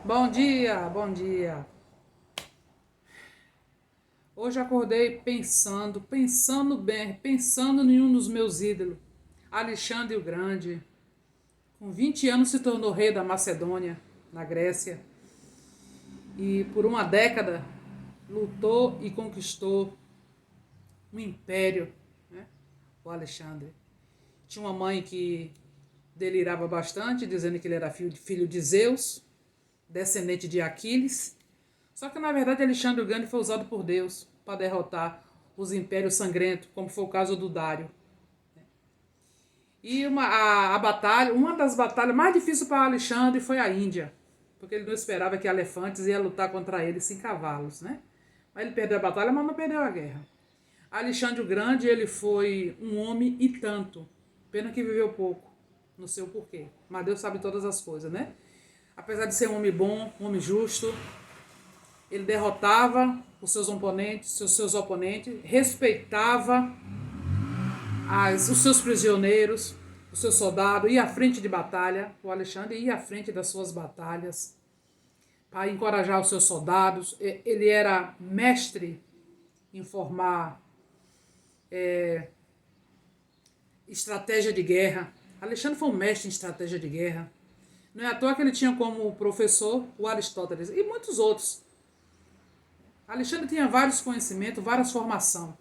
Bom dia, bom dia. Hoje acordei pensando bem, pensando em um dos meus ídolos, Alexandre o Grande. Com 20 anos se tornou rei da Macedônia, na Grécia, e por uma década lutou e conquistou um império, né? O Alexandre. Tinha uma mãe que delirava bastante, dizendo que ele era filho de Zeus, descendente de Aquiles. Só que na verdade Alexandre o Grande foi usado por Deus para derrotar os impérios sangrentos, como foi o caso do Dário. E uma das batalhas mais difíceis para Alexandre foi a Índia, porque ele não esperava que elefantes iam lutar contra ele sem cavalos, né? Mas ele perdeu a batalha, mas não perdeu a guerra. Alexandre o Grande, ele foi um homem e tanto. Pena que viveu pouco, não sei o porquê, mas Deus sabe todas as coisas, né? Apesar de ser um homem bom, um homem justo, ele derrotava seus oponentes, respeitava os seus prisioneiros, os seus soldados, ia à frente de batalha. O Alexandre ia à frente das suas batalhas para encorajar os seus soldados. Ele era mestre em formar estratégia de guerra. Alexandre foi um mestre em estratégia de guerra. Não é à toa que ele tinha como professor o Aristóteles e muitos outros. Alexandre tinha vários conhecimentos, várias formações.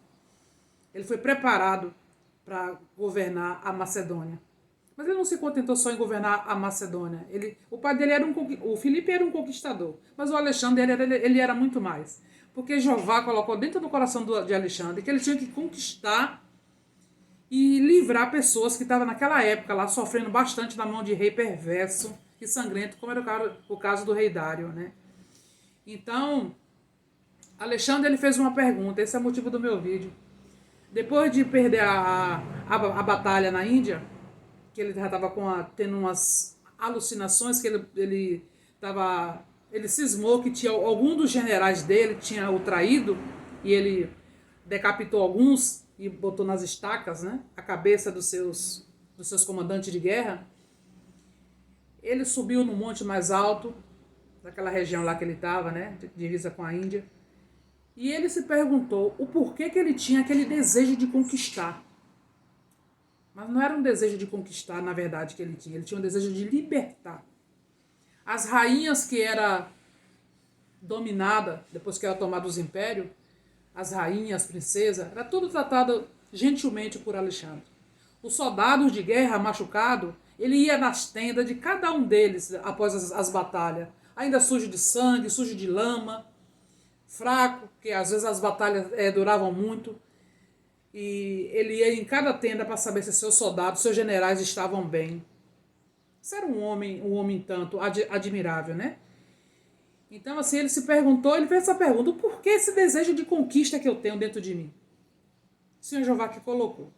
Ele foi preparado para governar a Macedônia. Mas ele não se contentou só em governar a Macedônia. O pai dele o Filipe era um conquistador, mas o Alexandre ele era muito mais. Porque Jeová colocou dentro do coração de Alexandre que ele tinha que conquistar e livrar pessoas que estavam naquela época lá sofrendo bastante na mão de rei perverso e sangrento, como era o caso do rei Dário, né? Então, Alexandre ele fez uma pergunta, esse é o motivo do meu vídeo. Depois de perder a batalha na Índia, que ele já estava tendo umas alucinações, que ele cismou que tinha algum dos generais dele tinha o traído, e ele decapitou alguns e botou nas estacas, né, a cabeça dos seus comandantes de guerra. Ele subiu no monte mais alto, daquela região lá que ele estava, né, divisa com a Índia, e ele se perguntou o porquê que ele tinha aquele desejo de conquistar. Mas não era um desejo de conquistar, na verdade, que ele tinha. Ele tinha um desejo de libertar. As rainhas que era dominada, depois que era tomado os impérios, as rainhas, as princesas, era tudo tratado gentilmente por Alexandre. Os soldados de guerra machucados, ele ia nas tendas de cada um deles após as batalhas. Ainda sujo de sangue, sujo de lama, fraco, que às vezes as batalhas duravam muito. E ele ia em cada tenda para saber se seus soldados, seus generais estavam bem. Isso era um homem tanto admirável, né? Então, assim, ele se perguntou, ele fez essa pergunta: por que esse desejo de conquista que eu tenho dentro de mim? O Senhor Jeová que colocou.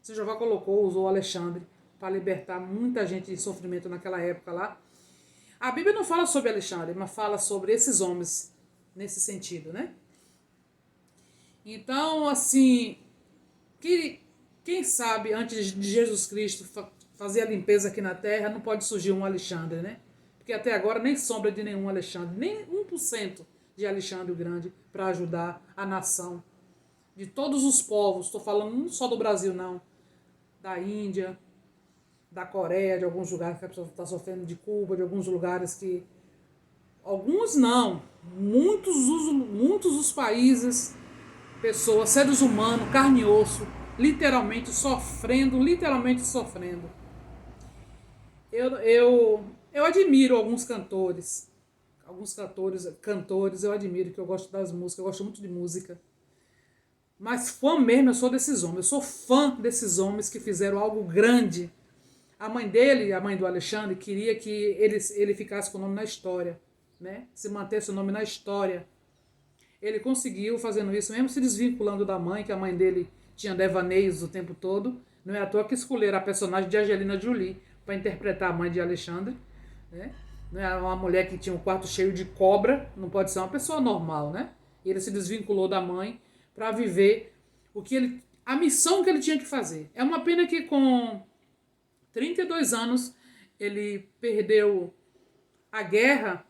O Senhor Jeová usou Alexandre para libertar muita gente de sofrimento naquela época lá. A Bíblia não fala sobre Alexandre, mas fala sobre esses homens nesse sentido, né? Então, assim, quem sabe antes de Jesus Cristo fazer a limpeza aqui na terra, não pode surgir um Alexandre, né? Porque até agora nem sombra de nenhum Alexandre, nem 1% de Alexandre o Grande para ajudar a nação. De todos os povos, estou falando não só do Brasil não, da Índia, da Coreia, de alguns lugares que a pessoa está sofrendo, de Cuba, de alguns lugares que... Alguns não, muitos dos países, pessoas, seres humanos, carne e osso, literalmente sofrendo. Eu admiro cantores, eu admiro, que eu gosto das músicas, eu gosto muito de música. Mas fã mesmo eu sou desses homens, eu sou fã desses homens que fizeram algo grande. A mãe dele, a mãe do Alexandre, queria que ele ficasse com o nome na história, né? Se mantesse o nome na história. Ele conseguiu fazendo isso, mesmo se desvinculando da mãe, que a mãe dele tinha devaneios o tempo todo. Não é à toa que escolheram a personagem de Angelina Jolie para interpretar a mãe de Alexandre, né? Não é uma mulher que tinha um quarto cheio de cobra, não pode ser uma pessoa normal, né? E ele se desvinculou da mãe para viver a missão que ele tinha que fazer. É uma pena que com 32 anos ele perdeu a guerra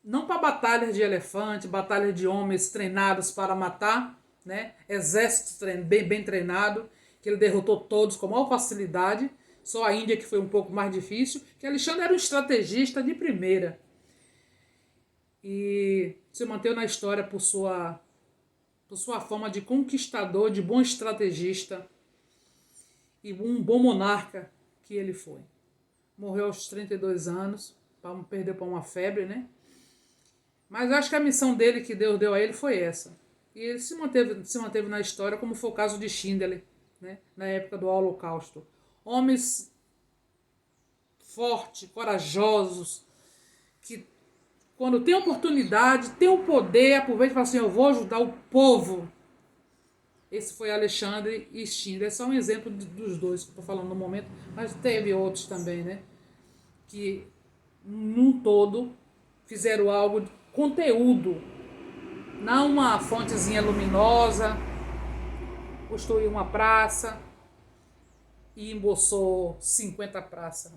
não para batalhas de elefante, batalhas de homens treinados para matar, né? Exército bem treinado, que ele derrotou todos com maior facilidade. Só a Índia que foi um pouco mais difícil, que Alexandre era um estrategista de primeira. E se manteve na história por sua fama de conquistador, de bom estrategista e um bom monarca que ele foi. Morreu aos 32 anos, perdeu para uma febre, né? Mas eu acho que a missão dele, que Deus deu a ele, foi essa. E ele se manteve na história, como foi o caso de Schindler, né? Na época do Holocausto. Homens fortes, corajosos, que quando tem oportunidade, tem o poder, aproveita e fala assim, eu vou ajudar o povo. Esse foi Alexandre e Schindler. É só um exemplo dos dois que eu estou falando no momento, mas teve outros também, né? Que, num todo, fizeram algo de conteúdo, não uma fontezinha luminosa, construiu uma praça e embolsou 50 praças.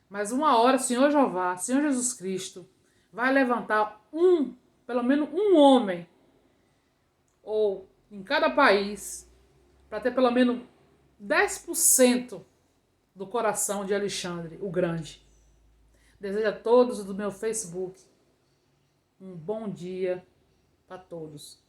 Mas uma hora, Senhor Jeová, Senhor Jesus Cristo, vai levantar pelo menos um homem, ou em cada país, para ter pelo menos 10% do coração de Alexandre, o Grande. Desejo a todos do meu Facebook um bom dia para todos.